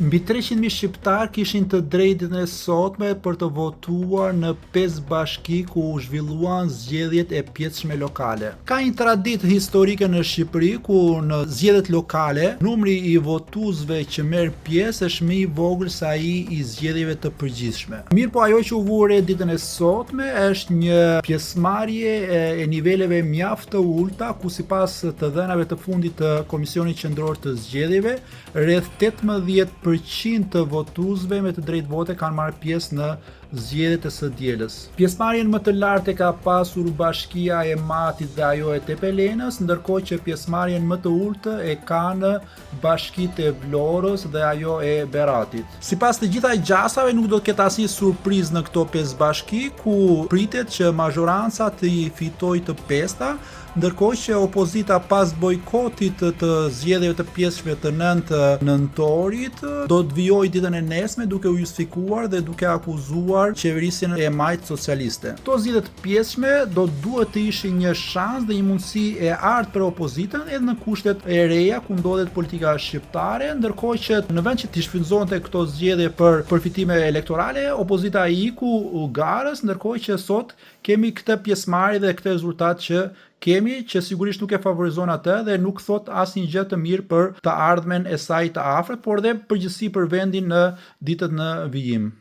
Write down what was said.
Mbi 300.000 shqiptar kishin të drejtën e sotme për të votuar në 5 bashki ku u zhvilluan zgjedhjet e pjetshme lokale. Ka një traditë historike në Shqipëri ku në zgjedhjet lokale numri i votuesve që merr pjesë është më i vogël se ai i zgjedhjeve të përgjithshme. Mirë, po ajo që u vure ditën e sotme është një pjesëmarrje e niveleve mjaft të ulta ku sipas të dhënave të fundit të Komisionit Qendror të Zgjedhjeve, rreth 18% të votuesve me të drejtë vote kanë marrë pjesë në zgjedhjet e së dielës. Pjesëmarrjen më të lartë e ka pasur Bashkia e Matit dhe ajo e Tepelenës, ndërkohë që pjesëmarrjen më të ulët e kanë Bashkitë e Vlorës dhe ajo e Berratit. Sipas të gjitha gjasave nuk do të ketë asnjë surprizë në këto 5 bashki ku pritet që mazhoranca të i fitojë të pesta, ndërkohë që opozita pas bojkotit të zgjedhjeve të pjesshme të 9 nëntorit do të vijojë ditën e nesme duke u justifikuar dhe duke akuzuar qeverisjen e majt socialiste. Këto zgjedhje të pjesshme do duhet të ishin një shans dhe një mundësi e artë për opozitën edhe në kushtet e reja ku ndodhet politika shqiptare, ndërkohë që në vend që të shfrytëzonte këto zgjedhje për përfitime elektorale, opozita iku garës, ndërkohë që sot kemi këtë pjesëmarrje dhe këtë rezultat që kemi, që sigurisht nuk e favorizon atë dhe nuk thot asnjë gjë të mirë për të ardhmen e saj të afërt, por dhe përgjithësi për vendin në ditët në vijim.